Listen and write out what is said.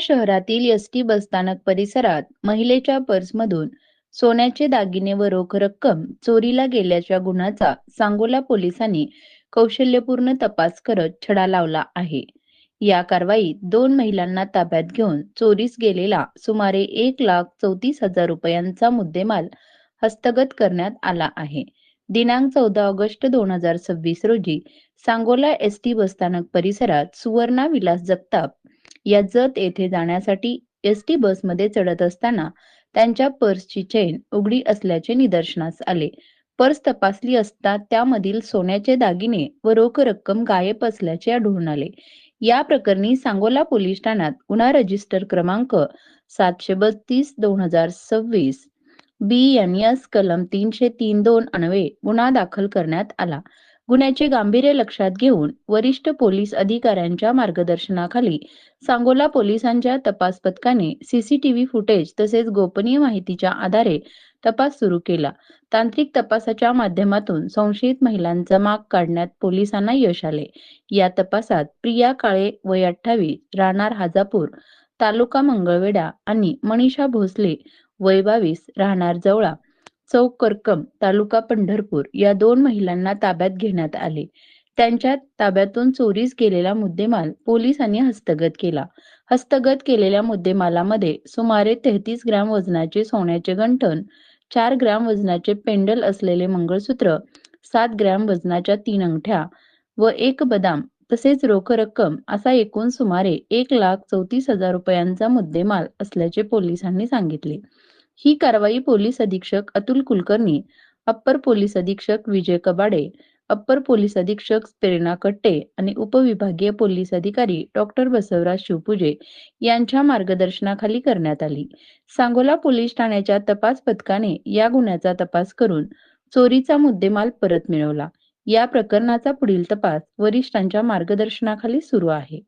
शहरातील एसटी बसस्थानक परिसरात महिलेच्या पर्समधून सोन्याचे दागिने व रोख रक्कम चोरीला गेल्याच्या गुन्ह्याचा सांगोला पोलिसांनी कौशल्यपूर्ण तपास करत छडा लावला आहे. या कारवाईत 2 महिलांना ताब्यात घेऊन चोरीस गेलेला सुमारे 1,34,000 रुपयांचा मुद्देमाल हस्तगत करण्यात आला आहे. दिनांक 14 ऑगस्ट 2026 रोजी सांगोला एसटी बसस्थानक परिसरात सुवर्णा विलास जगताप या जत येथे जाण्यासाठी एसटी बसमध्ये चढत असताना त्यांच्या पर्सची चेन उघडी असल्याचे निदर्शनास आले. पर्स तपासली असता त्यामधील सोन्याचे दागिने व रोख रक्कम गायब असल्याचे आढळून आले. या प्रकरणी सांगोला पोलीस ठाण्यात गुन्हा रजिस्टर क्रमांक 732/2026 BNS कलम 303(2) अन्वये गुन्हा दाखल करण्यात आला. गुन्ह्याचे गांभीर्य लक्षात घेऊन वरिष्ठ पोलीस अधिकाऱ्यांच्या मार्गदर्शनाखाली सांगोला पोलिसांच्या तपास पथकाने सीसीटीव्ही फुटेज तसेच गोपनीय माहितीच्या आधारे तपास सुरू केला. तांत्रिक तपासाच्या माध्यमातून संशयित महिलांचा माग काढण्यात पोलिसांना यश आले. या तपासात प्रिया काळे वय 28 राहणार हाजापूर तालुका मंगळवेढा आणि मनीषा भोसले वय 22 राहणार जवळा चौक करकम तालुका पंढरपूर या 2 महिलांना ताब्यात घेण्यात आले. त्यांच्या ताब्यातून चोरीस गेलेला मुद्देमाल पोलिसांनी हस्तगत केला. हस्तगत केलेल्या मुद्देमालामध्ये सुमारे 33 ग्रॅम वजनाचे सोन्याचे गंठण, 4 ग्रॅम वजनाचे पेंडल असलेले मंगळसूत्र, 7 ग्रॅम वजनाच्या 3 अंगठ्या व 1 बदाम तसेच रोख रक्कम असा एकूण सुमारे 1,34,000 रुपयांचा मुद्देमाल असल्याचे पोलिसांनी सांगितले. ही कारवाई पोलीस अधीक्षक अतुल कुलकर्णी, अप्पर पोलीस अधीक्षक विजय कबाडे, अप्पर पोलीस अधीक्षक प्रेरणा कट्टे आणि उपविभागीय पोलीस अधिकारी डॉक्टर बसवराज शिवपूजे यांच्या मार्गदर्शनाखाली करण्यात आली. सांगोला पोलीस ठाण्याच्या तपास पथकाने या गुन्ह्याचा तपास करून चोरीचा मुद्देमाल परत मिळवला. या प्रकरणाचा पुढील तपास वरिष्ठांच्या मार्गदर्शनाखाली सुरू आहे.